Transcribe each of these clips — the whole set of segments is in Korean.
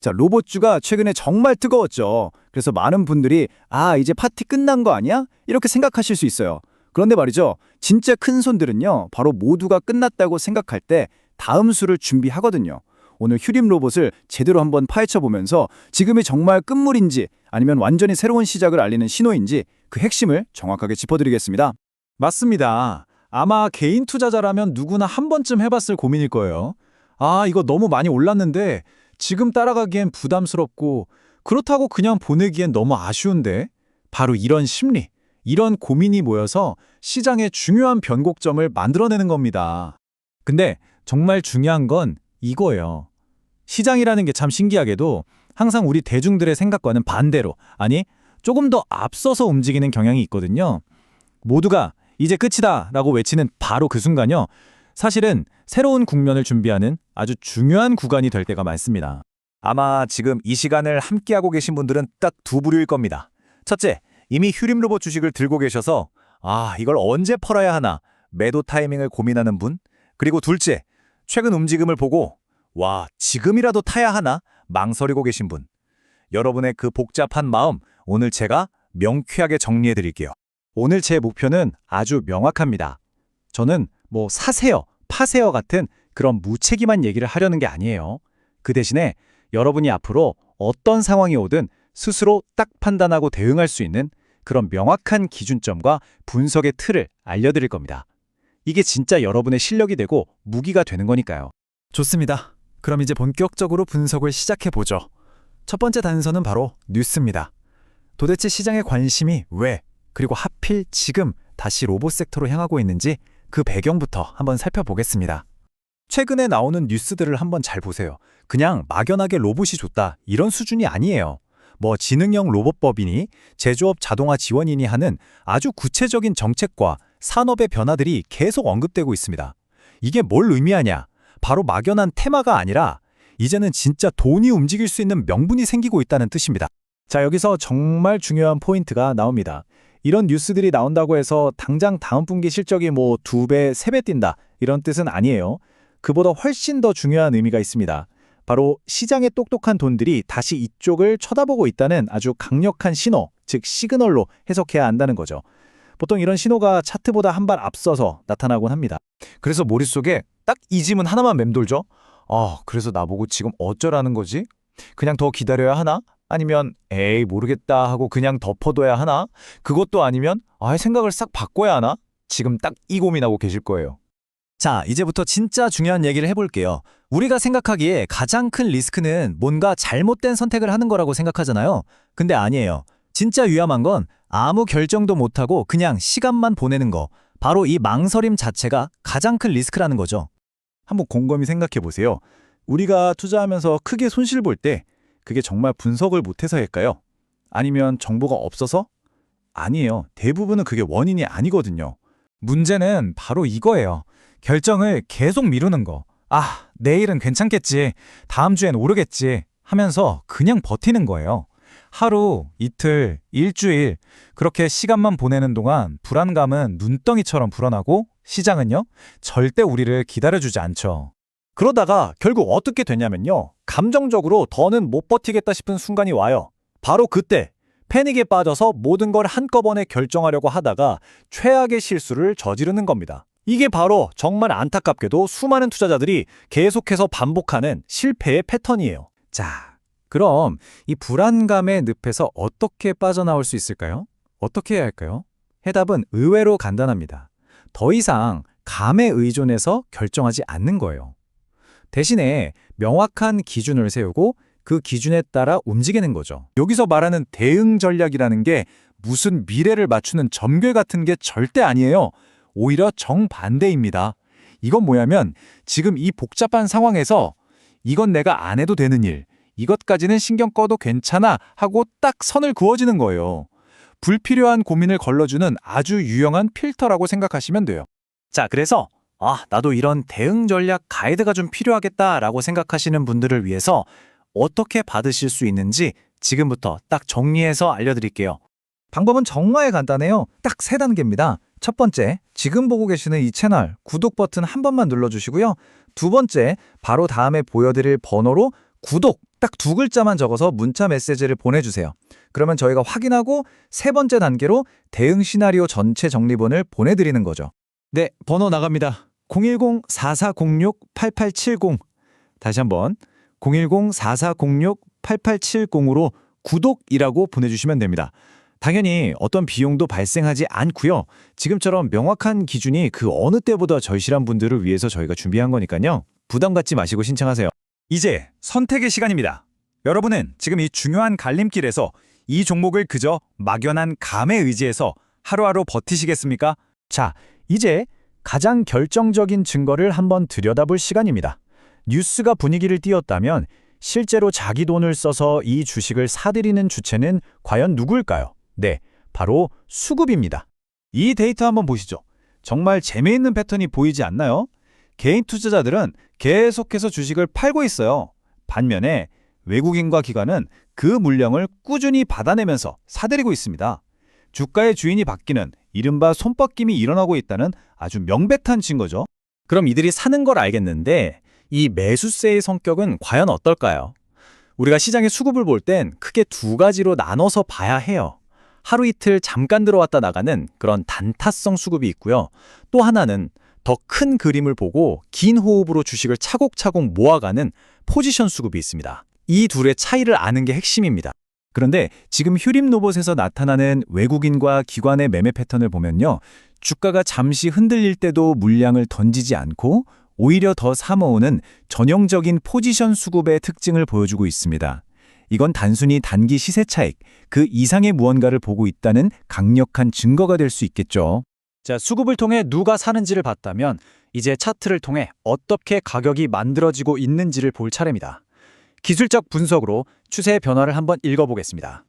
자, 로봇주가 최근에 정말 뜨거웠죠. 그래서 많은 분들이 이제 파티 끝난 거 아니야? 이렇게 생각하실 수 있어요. 그런데 말이죠. 진짜 큰 손들은요. 바로 모두가 끝났다고 생각할 때 다음 수를 준비하거든요. 오늘 휴림 로봇을 제대로 한번 파헤쳐 보면서 지금이 정말 끝물인지 아니면 완전히 새로운 시작을 알리는 신호인지 그 핵심을 정확하게 짚어드리겠습니다. 맞습니다. 아마 개인 투자자라면 누구나 한 번쯤 해봤을 고민일 거예요. 이거 너무 많이 올랐는데 지금 따라가기엔 부담스럽고 그렇다고 그냥 보내기엔 너무 아쉬운데 바로 이런 심리, 이런 고민이 모여서 시장의 중요한 변곡점을 만들어내는 겁니다. 근데 정말 중요한 건 이거예요. 시장이라는 게 참 신기하게도 항상 우리 대중들의 생각과는 반대로, 아니 조금 더 앞서서 움직이는 경향이 있거든요. 모두가 이제 끝이다 라고 외치는 바로 그 순간요. 사실은 새로운 국면을 준비하는 아주 중요한 구간이 될 때가 많습니다. 아마 지금 이 시간을 함께하고 계신 분들은 딱 두 부류일 겁니다. 첫째, 이미 휴림 로봇 주식을 들고 계셔서 이걸 언제 팔아야 하나 매도 타이밍을 고민하는 분. 그리고 둘째, 최근 움직임을 보고 지금이라도 타야 하나 망설이고 계신 분. 여러분의 그 복잡한 마음 오늘 제가 명쾌하게 정리해 드릴게요. 오늘 제 목표는 아주 명확합니다. 저는 사세요, 파세요 같은 그런 무책임한 얘기를 하려는 게 아니에요. 그 대신에 여러분이 앞으로 어떤 상황이 오든 스스로 딱 판단하고 대응할 수 있는 그런 명확한 기준점과 분석의 틀을 알려드릴 겁니다. 이게 진짜 여러분의 실력이 되고 무기가 되는 거니까요. 좋습니다. 그럼 이제 본격적으로 분석을 시작해보죠. 첫 번째 단서는 바로 뉴스입니다. 도대체 시장의 관심이 왜, 그리고 하필 지금 다시 로봇 섹터로 향하고 있는지 그 배경부터 한번 살펴보겠습니다. 최근에 나오는 뉴스들을 한번 잘 보세요. 그냥 막연하게 로봇이 좋다 이런 수준이 아니에요. 지능형 로봇법이니 제조업 자동화 지원이니 하는 아주 구체적인 정책과 산업의 변화들이 계속 언급되고 있습니다. 이게 뭘 의미하냐? 바로 막연한 테마가 아니라 이제는 진짜 돈이 움직일 수 있는 명분이 생기고 있다는 뜻입니다. 자, 여기서 정말 중요한 포인트가 나옵니다. 이런 뉴스들이 나온다고 해서 당장 다음 분기 실적이 2배, 3배 뛴다 이런 뜻은 아니에요. 그보다 훨씬 더 중요한 의미가 있습니다. 바로 시장의 똑똑한 돈들이 다시 이쪽을 쳐다보고 있다는 아주 강력한 신호, 즉 시그널로 해석해야 한다는 거죠. 보통 이런 신호가 차트보다 한 발 앞서서 나타나곤 합니다. 그래서 머릿속에 딱 이 질문 하나만 맴돌죠. 그래서 나보고 지금 어쩌라는 거지? 그냥 더 기다려야 하나? 아니면 에이 모르겠다 하고 그냥 덮어둬야 하나? 그것도 아니면 생각을 싹 바꿔야 하나? 지금 딱 이 고민하고 계실 거예요. 자, 이제부터 진짜 중요한 얘기를 해볼게요. 우리가 생각하기에 가장 큰 리스크는 뭔가 잘못된 선택을 하는 거라고 생각하잖아요. 근데 아니에요. 진짜 위험한 건 아무 결정도 못하고 그냥 시간만 보내는 거. 바로 이 망설임 자체가 가장 큰 리스크라는 거죠. 한번 곰곰이 생각해 보세요. 우리가 투자하면서 크게 손실 볼 때 그게 정말 분석을 못해서일까요? 아니면 정보가 없어서? 아니에요. 대부분은 그게 원인이 아니거든요. 문제는 바로 이거예요. 결정을 계속 미루는 거. 내일은 괜찮겠지. 다음 주엔 오르겠지. 하면서 그냥 버티는 거예요. 하루, 이틀, 일주일 그렇게 시간만 보내는 동안 불안감은 눈덩이처럼 불어나고 시장은요, 절대 우리를 기다려주지 않죠. 그러다가 결국 어떻게 되냐면요. 감정적으로 더는 못 버티겠다 싶은 순간이 와요. 바로 그때 패닉에 빠져서 모든 걸 한꺼번에 결정하려고 하다가 최악의 실수를 저지르는 겁니다. 이게 바로 정말 안타깝게도 수많은 투자자들이 계속해서 반복하는 실패의 패턴이에요. 자, 그럼 이 불안감의 늪에서 어떻게 빠져나올 수 있을까요? 어떻게 해야 할까요? 해답은 의외로 간단합니다. 더 이상 감에 의존해서 결정하지 않는 거예요. 대신에 명확한 기준을 세우고 그 기준에 따라 움직이는 거죠. 여기서 말하는 대응 전략이라는 게 무슨 미래를 맞추는 점괘 같은 게 절대 아니에요. 오히려 정반대입니다. 이건 뭐냐면 지금 이 복잡한 상황에서 이건 내가 안 해도 되는 일, 이것까지는 신경 꺼도 괜찮아 하고 딱 선을 그어지는 거예요. 불필요한 고민을 걸러주는 아주 유용한 필터라고 생각하시면 돼요. 자, 그래서 나도 이런 대응 전략 가이드가 좀 필요하겠다라고 생각하시는 분들을 위해서 어떻게 받으실 수 있는지 지금부터 딱 정리해서 알려드릴게요. 방법은 정말 간단해요. 딱 3단계입니다. 첫 번째, 지금 보고 계시는 이 채널 구독 버튼 한 번만 눌러주시고요. 두 번째, 바로 다음에 보여드릴 번호로 구독 딱 두 글자만 적어서 문자 메시지를 보내주세요. 그러면 저희가 확인하고 세 번째 단계로 대응 시나리오 전체 정리본을 보내드리는 거죠. 네, 번호 나갑니다. 010-4406-8870. 다시 한번 010-4406-8870으로 구독이라고 보내주시면 됩니다. 당연히 어떤 비용도 발생하지 않고요. 지금처럼 명확한 기준이 그 어느 때보다 절실한 분들을 위해서 저희가 준비한 거니까요. 부담 갖지 마시고 신청하세요. 이제 선택의 시간입니다. 여러분은 지금 이 중요한 갈림길에서 이 종목을 그저 막연한 감에 의지해서 하루하루 버티시겠습니까? 자, 이제 가장 결정적인 증거를 한번 들여다볼 시간입니다. 뉴스가 분위기를 띄웠다면 실제로 자기 돈을 써서 이 주식을 사들이는 주체는 과연 누구일까요? 네, 바로 수급입니다. 이 데이터 한번 보시죠. 정말 재미있는 패턴이 보이지 않나요? 개인 투자자들은 계속해서 주식을 팔고 있어요. 반면에 외국인과 기관은 그 물량을 꾸준히 받아내면서 사들이고 있습니다. 주가의 주인이 바뀌는 이른바 손바뀜이 일어나고 있다는 아주 명백한 증거죠. 그럼 이들이 사는 걸 알겠는데 이 매수세의 성격은 과연 어떨까요? 우리가 시장의 수급을 볼 땐 크게 두 가지로 나눠서 봐야 해요. 하루 이틀 잠깐 들어왔다 나가는 그런 단타성 수급이 있고요. 또 하나는 더 큰 그림을 보고 긴 호흡으로 주식을 차곡차곡 모아가는 포지션 수급이 있습니다. 이 둘의 차이를 아는 게 핵심입니다. 그런데 지금 휴림로봇에서 나타나는 외국인과 기관의 매매 패턴을 보면요. 주가가 잠시 흔들릴 때도 물량을 던지지 않고 오히려 더 사모으는 전형적인 포지션 수급의 특징을 보여주고 있습니다. 이건 단순히 단기 시세 차익, 그 이상의 무언가를 보고 있다는 강력한 증거가 될 수 있겠죠. 자, 수급을 통해 누가 사는지를 봤다면 이제 차트를 통해 어떻게 가격이 만들어지고 있는지를 볼 차례입니다. 기술적 분석으로 추세의 변화를 한번 읽어보겠습니다.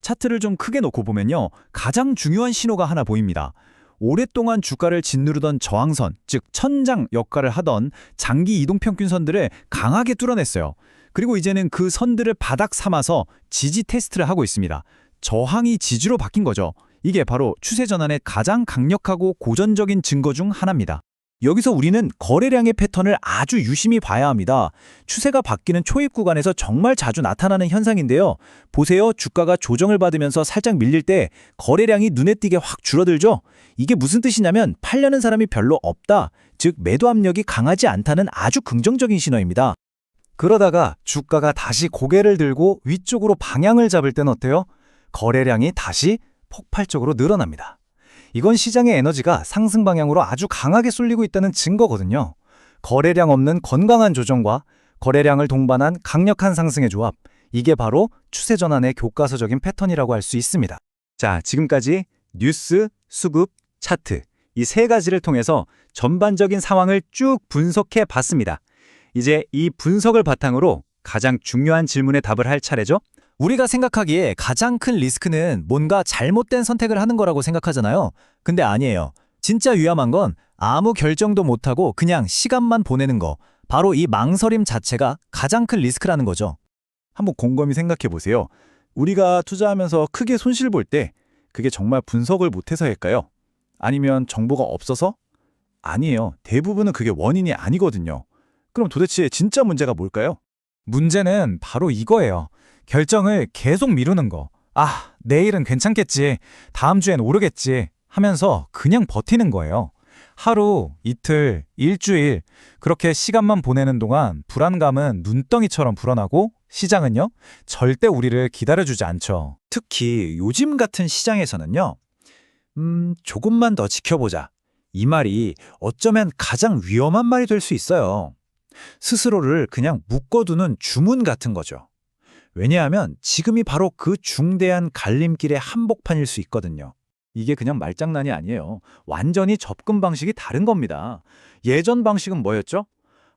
차트를 좀 크게 놓고 보면요. 가장 중요한 신호가 하나 보입니다. 오랫동안 주가를 짓누르던 저항선, 즉 천장 역할을 하던 장기 이동평균선들을 강하게 뚫어냈어요. 그리고 이제는 그 선들을 바닥 삼아서 지지 테스트를 하고 있습니다. 저항이 지지로 바뀐 거죠. 이게 바로 추세 전환의 가장 강력하고 고전적인 증거 중 하나입니다. 여기서 우리는 거래량의 패턴을 아주 유심히 봐야 합니다. 추세가 바뀌는 초입 구간에서 정말 자주 나타나는 현상인데요. 보세요. 주가가 조정을 받으면서 살짝 밀릴 때 거래량이 눈에 띄게 확 줄어들죠? 이게 무슨 뜻이냐면 팔려는 사람이 별로 없다. 즉 매도 압력이 강하지 않다는 아주 긍정적인 신호입니다. 그러다가 주가가 다시 고개를 들고 위쪽으로 방향을 잡을 땐 어때요? 거래량이 다시 폭발적으로 늘어납니다. 이건 시장의 에너지가 상승 방향으로 아주 강하게 쏠리고 있다는 증거거든요. 거래량 없는 건강한 조정과 거래량을 동반한 강력한 상승의 조합, 이게 바로 추세 전환의 교과서적인 패턴이라고 할 수 있습니다. 자, 지금까지 뉴스, 수급, 차트, 이 세 가지를 통해서 전반적인 상황을 쭉 분석해 봤습니다. 이제 이 분석을 바탕으로 가장 중요한 질문에 답을 할 차례죠. 우리가 생각하기에 가장 큰 리스크는 뭔가 잘못된 선택을 하는 거라고 생각하잖아요. 근데 아니에요. 진짜 위험한 건 아무 결정도 못하고 그냥 시간만 보내는 거. 바로 이 망설임 자체가 가장 큰 리스크라는 거죠. 한번 곰곰이 생각해 보세요. 우리가 투자하면서 크게 손실 볼 때 그게 정말 분석을 못해서일까요? 아니면 정보가 없어서? 아니에요. 대부분은 그게 원인이 아니거든요. 그럼 도대체 진짜 문제가 뭘까요? 문제는 바로 이거예요. 결정을 계속 미루는 거. 아, 내일은 괜찮겠지. 다음 주엔 오르겠지. 하면서 그냥 버티는 거예요. 하루, 이틀, 일주일 그렇게 시간만 보내는 동안 불안감은 눈덩이처럼 불어나고 시장은요, 절대 우리를 기다려주지 않죠. 특히 요즘 같은 시장에서는요. 조금만 더 지켜보자. 이 말이 어쩌면 가장 위험한 말이 될 수 있어요. 스스로를 그냥 묶어두는 주문 같은 거죠. 왜냐하면 지금이 바로 그 중대한 갈림길의 한복판일 수 있거든요. 이게 그냥 말장난이 아니에요. 완전히 접근 방식이 다른 겁니다. 예전 방식은 뭐였죠?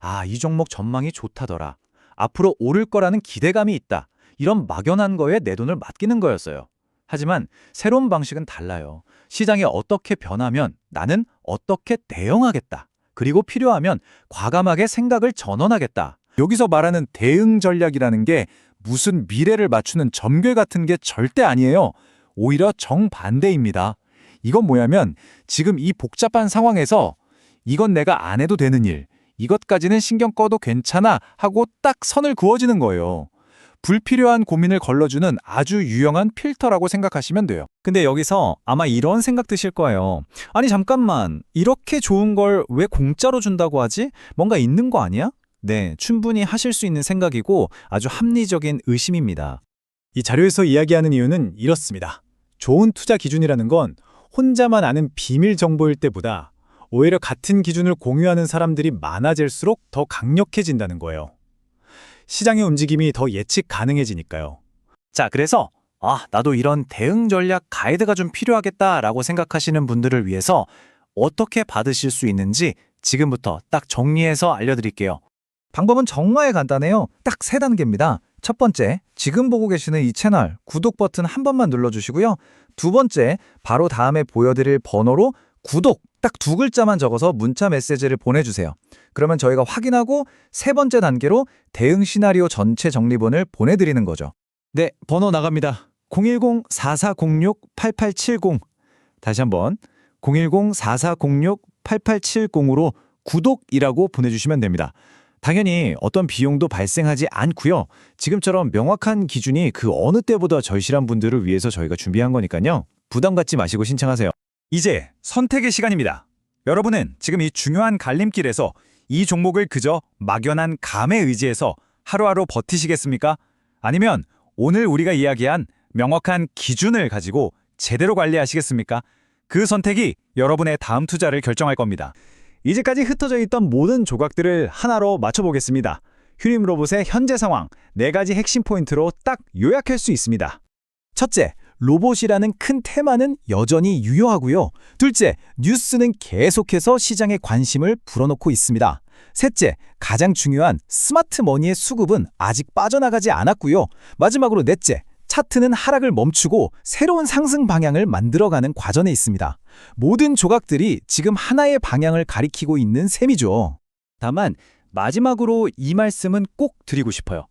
아, 이 종목 전망이 좋다더라. 앞으로 오를 거라는 기대감이 있다. 이런 막연한 거에 내 돈을 맡기는 거였어요. 하지만 새로운 방식은 달라요. 시장이 어떻게 변하면 나는 어떻게 대응하겠다. 그리고 필요하면 과감하게 생각을 전환하겠다. 여기서 말하는 대응 전략이라는 게 무슨 미래를 맞추는 점괘 같은 게 절대 아니에요. 오히려 정반대입니다. 이건 뭐냐면 지금 이 복잡한 상황에서 이건 내가 안 해도 되는 일, 이것까지는 신경 꺼도 괜찮아 하고 딱 선을 그어지는 거예요. 불필요한 고민을 걸러주는 아주 유용한 필터라고 생각하시면 돼요. 근데 여기서 아마 이런 생각 드실 거예요. 아니 잠깐만, 이렇게 좋은 걸 왜 공짜로 준다고 하지? 뭔가 있는 거 아니야? 네, 충분히 하실 수 있는 생각이고 아주 합리적인 의심입니다. 이 자료에서 이야기하는 이유는 이렇습니다. 좋은 투자 기준이라는 건 혼자만 아는 비밀 정보일 때보다 오히려 같은 기준을 공유하는 사람들이 많아질수록 더 강력해진다는 거예요. 시장의 움직임이 더 예측 가능해지니까요. 자, 그래서 나도 이런 대응 전략 가이드가 좀 필요하겠다라고 생각하시는 분들을 위해서 어떻게 받으실 수 있는지 지금부터 딱 정리해서 알려드릴게요. 방법은 정말 간단해요. 딱 3단계입니다. 첫 번째, 지금 보고 계시는 이 채널 구독 버튼 한 번만 눌러주시고요. 두 번째, 바로 다음에 보여드릴 번호로 구독 딱 2글자만 적어서 문자 메시지를 보내주세요. 그러면 저희가 확인하고 세 번째 단계로 대응 시나리오 전체 정리본을 보내드리는 거죠. 네, 번호 나갑니다. 010-4406-8870. 다시 한번 010-4406-8870으로 구독이라고 보내주시면 됩니다. 당연히 어떤 비용도 발생하지 않고요. 지금처럼 명확한 기준이 그 어느 때보다 절실한 분들을 위해서 저희가 준비한 거니까요. 부담 갖지 마시고 신청하세요. 이제 선택의 시간입니다. 여러분은 지금 이 중요한 갈림길에서 이 종목을 그저 막연한 감에 의지해서 하루하루 버티시겠습니까? 아니면 오늘 우리가 이야기한 명확한 기준을 가지고 제대로 관리하시겠습니까? 그 선택이 여러분의 다음 투자를 결정할 겁니다. 이제까지 흩어져 있던 모든 조각들을 하나로 맞춰보겠습니다. 휴림 로봇의 현재 상황 4가지 핵심 포인트로 딱 요약할 수 있습니다. 첫째, 로봇이라는 큰 테마는 여전히 유효하고요. 둘째, 뉴스는 계속해서 시장의 관심을 불어넣고 있습니다. 셋째, 가장 중요한 스마트 머니의 수급은 아직 빠져나가지 않았고요. 마지막으로 넷째, 차트는 하락을 멈추고 새로운 상승 방향을 만들어가는 과정에 있습니다. 모든 조각들이 지금 하나의 방향을 가리키고 있는 셈이죠. 다만 마지막으로 이 말씀은 꼭 드리고 싶어요.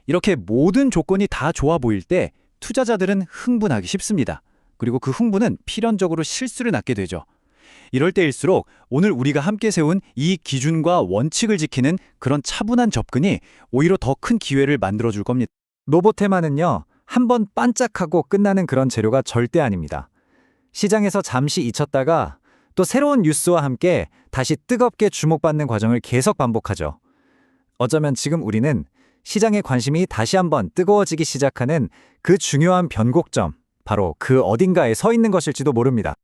이렇게 모든 조건이 다 좋아 보일 때 투자자들은 흥분하기 쉽습니다. 그리고 그 흥분은 필연적으로 실수를 낳게 되죠. 이럴 때일수록 오늘 우리가 함께 세운 이 기준과 원칙을 지키는 그런 차분한 접근이 오히려 더 큰 기회를 만들어줄 겁니다. 로봇 테마는요, 한번 반짝하고 끝나는 그런 재료가 절대 아닙니다. 시장에서 잠시 잊혔다가 또 새로운 뉴스와 함께 다시 뜨겁게 주목받는 과정을 계속 반복하죠. 어쩌면 지금 우리는 시장의 관심이 다시 한번 뜨거워지기 시작하는 그 중요한 변곡점, 바로 그 어딘가에 서 있는 것일지도 모릅니다.